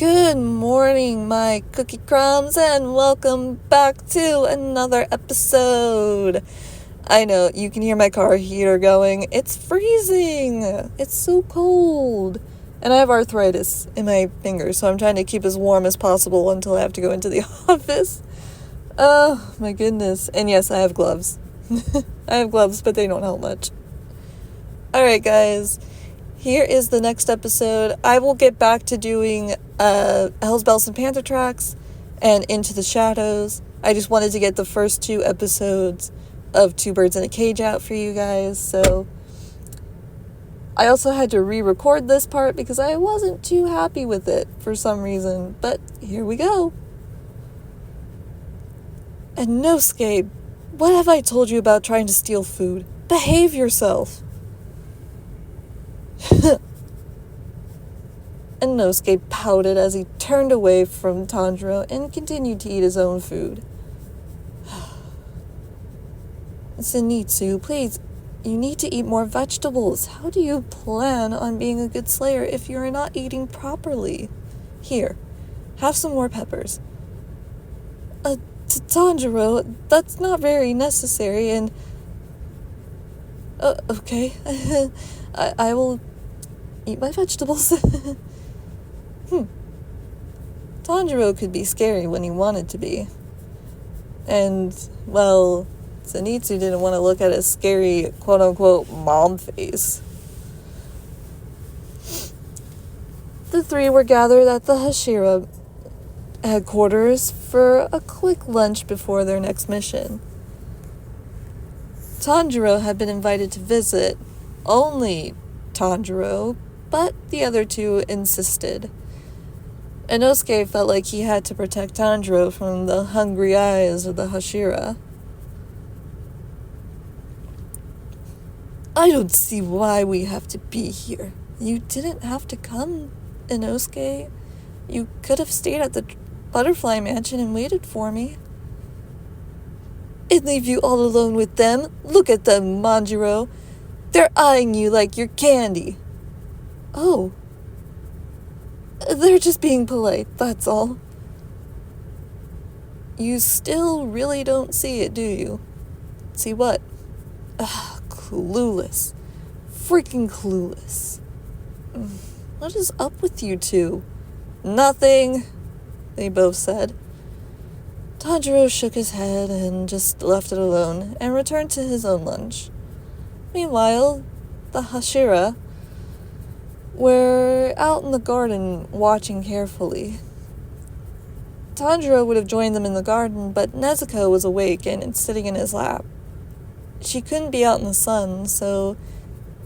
Good morning, my cookie crumbs, and welcome back to another episode. I know, you can hear my car heater going. It's freezing. It's so cold. And I have arthritis in my fingers, so I'm trying to keep as warm as possible until I have to go into the office. Oh, my goodness. And yes, I have gloves. I have gloves, but they don't help much. Alright, guys. Here is the next episode. I will get back to doing Hell's Bells and Panther Tracks and Into the Shadows. I just wanted to get the first 2 episodes of Two Birds in a Cage out for you guys. So I also had to re-record this part because I wasn't too happy with it for some reason. But here we go. And Nosuke, what have I told you about trying to steal food? Behave yourself. And Nosuke pouted as he turned away from Tanjiro and continued to eat his own food. Zenitsu, please, you need to eat more vegetables. How do you plan on being a good slayer if you're not eating properly? Here, have some more peppers. Tanjiro, that's not very necessary, and... okay. I will eat my vegetables. Tanjiro could be scary when he wanted to be. And, well, Zenitsu didn't want to look at his scary, quote-unquote, mom face. The 3 were gathered at the Hashira headquarters for a quick lunch before their next mission. Tanjiro had been invited to visit, only Tanjiro, but the other 2 insisted. Inosuke felt like he had to protect Tanjiro from the hungry eyes of the Hashira. I don't see why we have to be here. You didn't have to come, Inosuke. You could have stayed at the Butterfly Mansion and waited for me. And leave you all alone with them? Look at them, Manjiro. They're eyeing you like you're candy. Oh. They're just being polite, that's all. You still really don't see it, do you? See what? Clueless. Freaking clueless. What is up with you 2? Nothing, they both said. Tanjiro shook his head and just left it alone and returned to his own lunch. Meanwhile, the Hashira were out in the garden watching carefully. Tanjiro would have joined them in the garden, but Nezuko was awake and sitting in his lap. She couldn't be out in the sun, so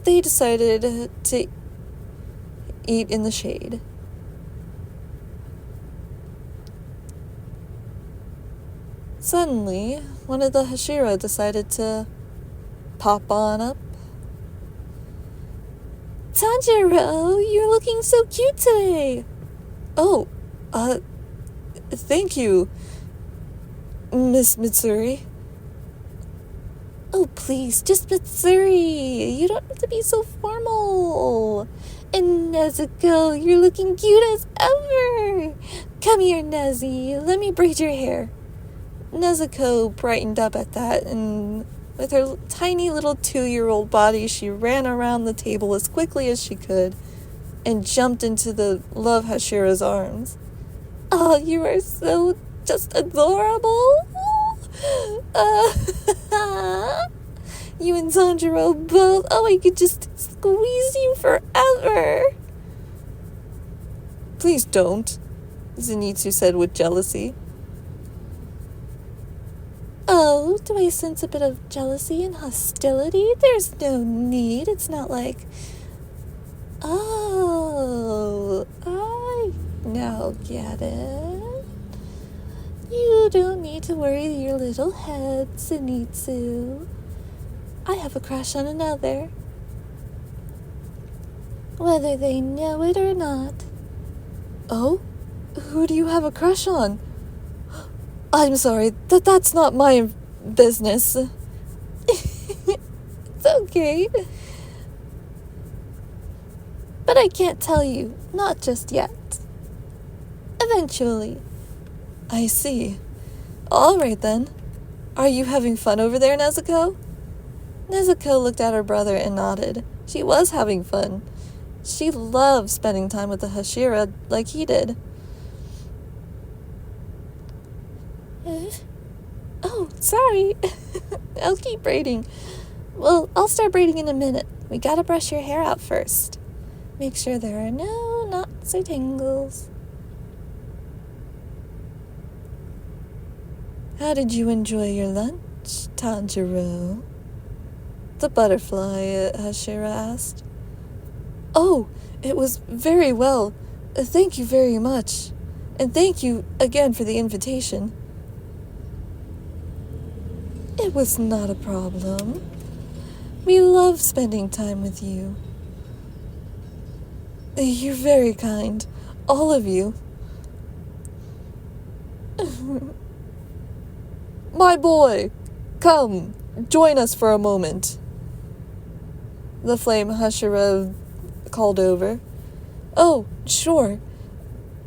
they decided to eat in the shade. Suddenly, one of the Hashira decided to pop on up. Tanjiro, you're looking so cute today. Oh, thank you, Miss Mitsuri. Oh, please, just Mitsuri. You don't have to be so formal. And Nezuko, you're looking cute as ever. Come here, Nezu. Let me braid your hair. Nezuko brightened up at that, and with her tiny little 2-year-old body, she ran around the table as quickly as she could and jumped into the Love Hashira's arms. Oh, you are so just adorable. You and Tanjiro both. Oh, I could just squeeze you forever. Please don't, Zenitsu said with jealousy. Oh, do I sense a bit of jealousy and hostility? There's no need. It's not like... Oh, I now get it. You don't need to worry your little head, Zenitsu. I have a crush on another. Whether they know it or not. Oh? Who do you have a crush on? I'm sorry, that's not my business. It's okay. But I can't tell you, not just yet. Eventually. I see. All right, then. Are you having fun over there, Nezuko? Nezuko looked at her brother and nodded. She was having fun. She loved spending time with the Hashira like he did. Oh, sorry. I'll keep braiding. Well, I'll start braiding in a minute. We gotta brush your hair out first. Make sure there are no knots or tangles. How did you enjoy your lunch, Tanjiro? The butterfly, Hashira asked. Oh, it was very well. Thank you very much. And thank you again for the invitation. It was not a problem. We love spending time with you. You're very kind, all of you. My boy, come, join us for a moment. The flame Hashira called over. Oh, sure.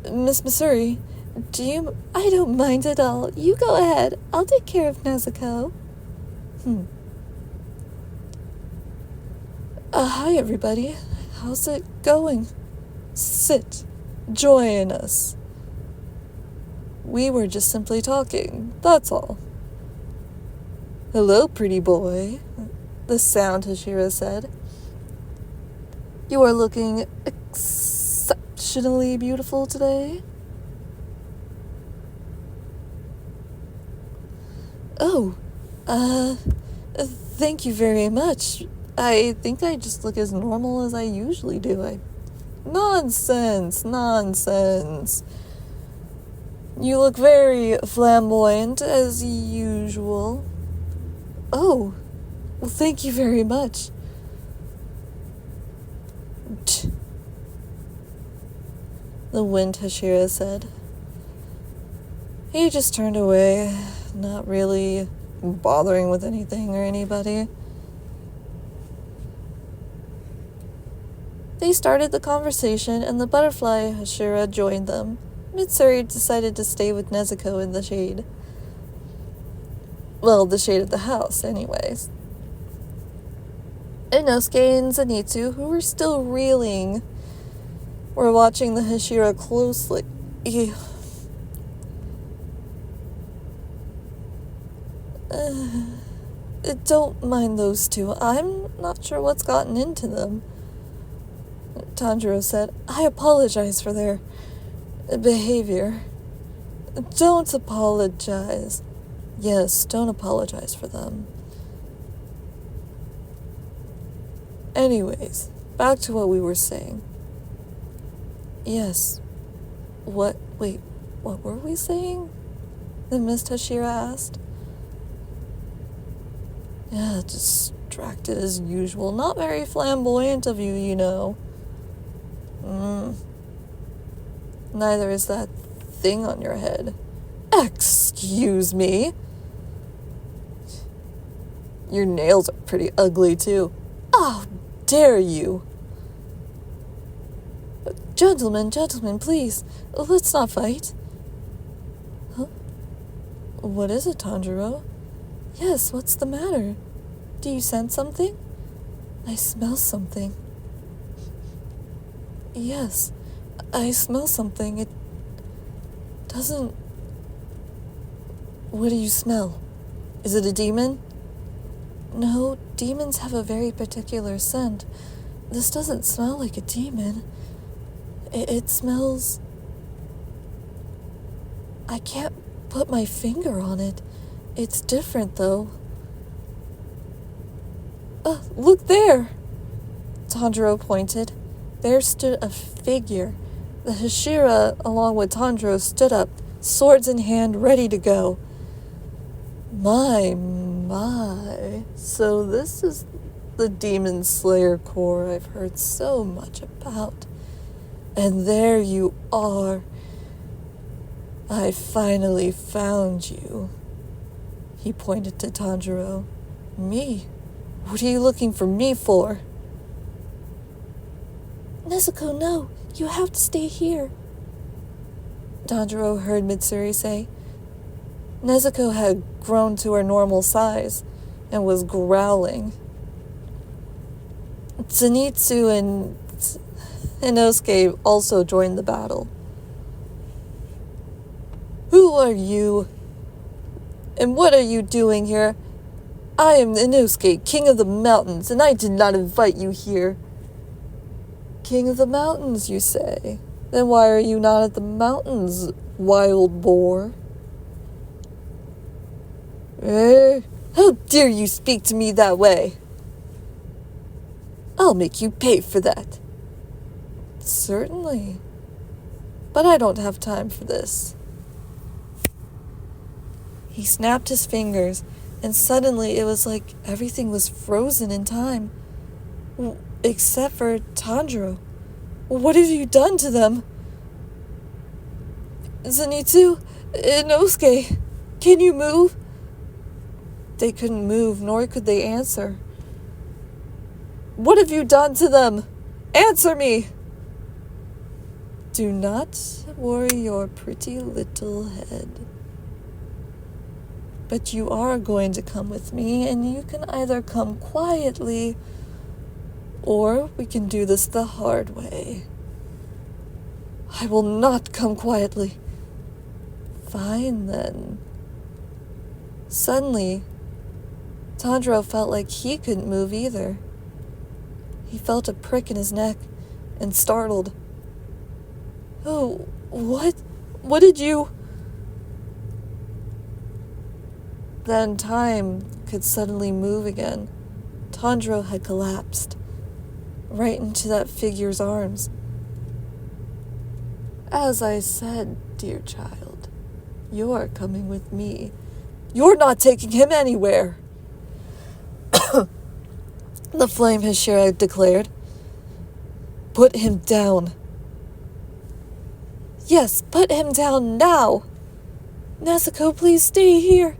Miss Missouri, I don't mind at all. You go ahead. I'll take care of Nezuko. Hi, everybody. How's it going? Sit. Join us. We were just simply talking, that's all. Hello, pretty boy, the sound Hashira said. You are looking exceptionally beautiful today. Oh, thank you very much. I think I just look as normal as I usually do. Nonsense. You look very flamboyant as usual. Oh, well, thank you very much. The wind, Hashira said. He just turned away, not really bothering with anything or anybody. They started the conversation, and the butterfly Hashira joined them. Mitsuri decided to stay with Nezuko in the shade. Well, the shade of the house, anyways. Inosuke and Zenitsu, who were still reeling, were watching the Hashira closely. Don't mind those two. I'm not sure what's gotten into them. Tanjiro said, I apologize for their behavior. Don't apologize. Yes, don't apologize for them. Anyways, back to what we were saying. Yes. Wait, what were we saying? The Miss Hashira asked. Yeah, distracted as usual. Not very flamboyant of you, you know. Neither is that thing on your head. Excuse me? Your nails are pretty ugly, too. How dare you? Gentlemen, please, let's not fight. Huh? What is it, Tanjiro? Yes, what's the matter? Do you sense something? I smell something. Yes, I smell something. It doesn't... What do you smell? Is it a demon? No, demons have a very particular scent. This doesn't smell like a demon. It smells... I can't put my finger on it. It's different, though. Look there! Tanjiro pointed. There stood a figure. The Hashira, along with Tanjiro, stood up, swords in hand, ready to go. My. So this is the Demon Slayer Corps I've heard so much about. And there you are. I finally found you. He pointed to Tanjiro. Me? What are you looking for me for? Nezuko, no. You have to stay here. Tanjiro heard Mitsuri say. Nezuko had grown to her normal size and was growling. Zenitsu and Inosuke also joined the battle. Who are you? And what are you doing here? I am Inosuke, King of the Mountains, and I did not invite you here. King of the Mountains, you say? Then why are you not at the mountains, wild boar? How dare you speak to me that way? I'll make you pay for that. Certainly. But I don't have time for this. He snapped his fingers, and suddenly it was like everything was frozen in time. Except for Tanjiro. What have you done to them? Zenitsu, Inosuke, can you move? They couldn't move, nor could they answer. What have you done to them? Answer me! Do not worry your pretty little head. But you are going to come with me, and you can either come quietly, or we can do this the hard way. I will not come quietly. Fine, then. Suddenly, Tanjiro felt like he couldn't move either. He felt a prick in his neck and startled. Oh, what? What did you... Then time could suddenly move again. Tanjiro had collapsed right into that figure's arms. As I said, dear child, you're coming with me. You're not taking him anywhere. The flame Hashira declared. Put him down. Yes, put him down now. Nezuko, please stay here.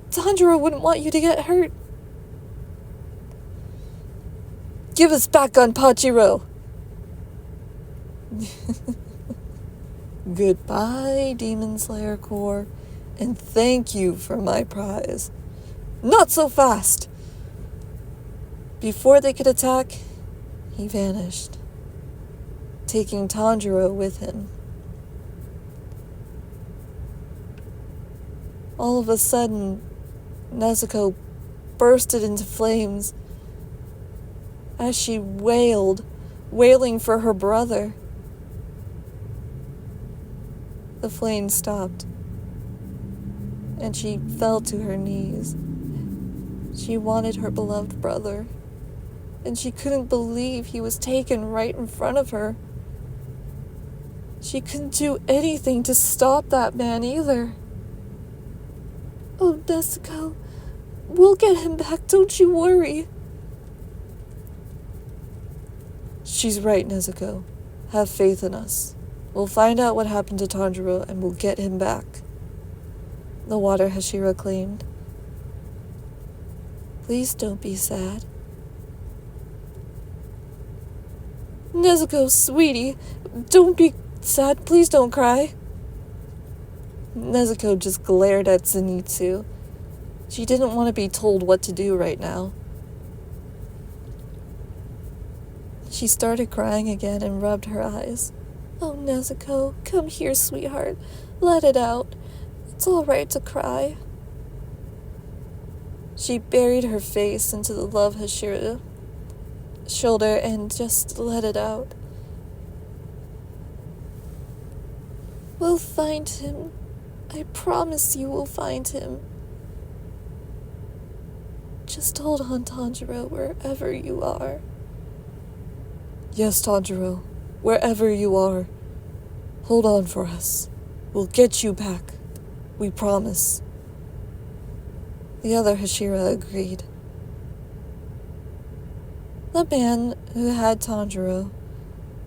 Tanjiro wouldn't want you to get hurt. Give us back Gunpachiro. Goodbye, Demon Slayer Corps, and thank you for my prize. Not so fast. Before they could attack, he vanished, taking Tanjiro with him. All of a sudden, Nezuko bursted into flames as she wailed, wailing for her brother. The flame stopped, and she fell to her knees. She wanted her beloved brother, and she couldn't believe he was taken right in front of her. She couldn't do anything to stop that man either. Oh, Nezuko, we'll get him back, don't you worry. She's right, Nezuko. Have faith in us. We'll find out what happened to Tanjiro, and we'll get him back. The water Hashira claimed. Please don't be sad. Nezuko, sweetie, don't be sad. Please don't cry. Nezuko just glared at Zenitsu. She didn't want to be told what to do right now. She started crying again and rubbed her eyes. Oh, Nezuko, come here, sweetheart. Let it out. It's all right to cry. She buried her face into the love Hashira shoulder and just let it out. We'll find him. I promise you we'll find him. Just hold on, Tanjiro, wherever you are. Yes, Tanjiro, wherever you are. Hold on for us. We'll get you back. We promise. The other Hashira agreed. The man who had Tanjiro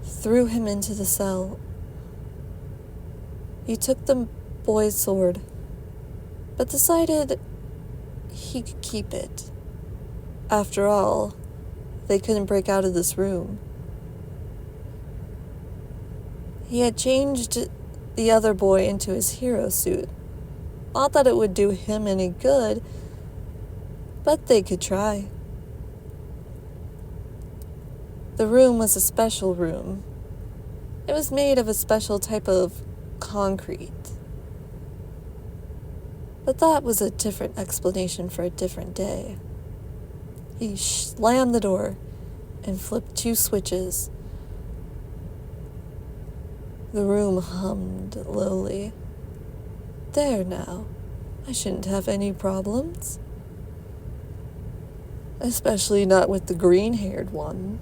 threw him into the cell. He took the boy's sword, but decided he could keep it. After all, they couldn't break out of this room. He had changed the other boy into his hero suit. Not that it would do him any good, but they could try. The room was a special room. It was made of a special type of concrete. But that was a different explanation for a different day. He slammed the door and flipped 2 switches. The room hummed lowly. There now, I shouldn't have any problems. Especially not with the green-haired one.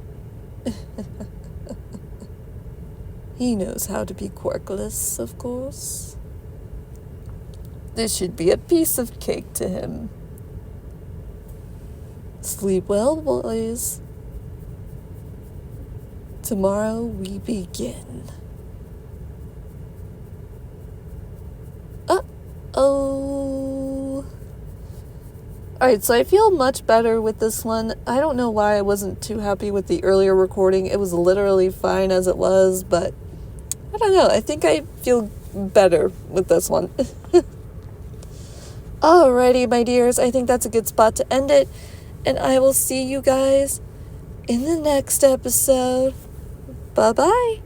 He knows how to be quirkless, of course. This should be a piece of cake to him. Sleep well, boys. Tomorrow we begin. Uh-oh. Alright, so I feel much better with this one. I don't know why I wasn't too happy with the earlier recording. It was literally fine as it was, but I don't know. I think I feel better with this one. Alrighty, my dears. I think that's a good spot to end it. And I will see you guys in the next episode. Bye-bye.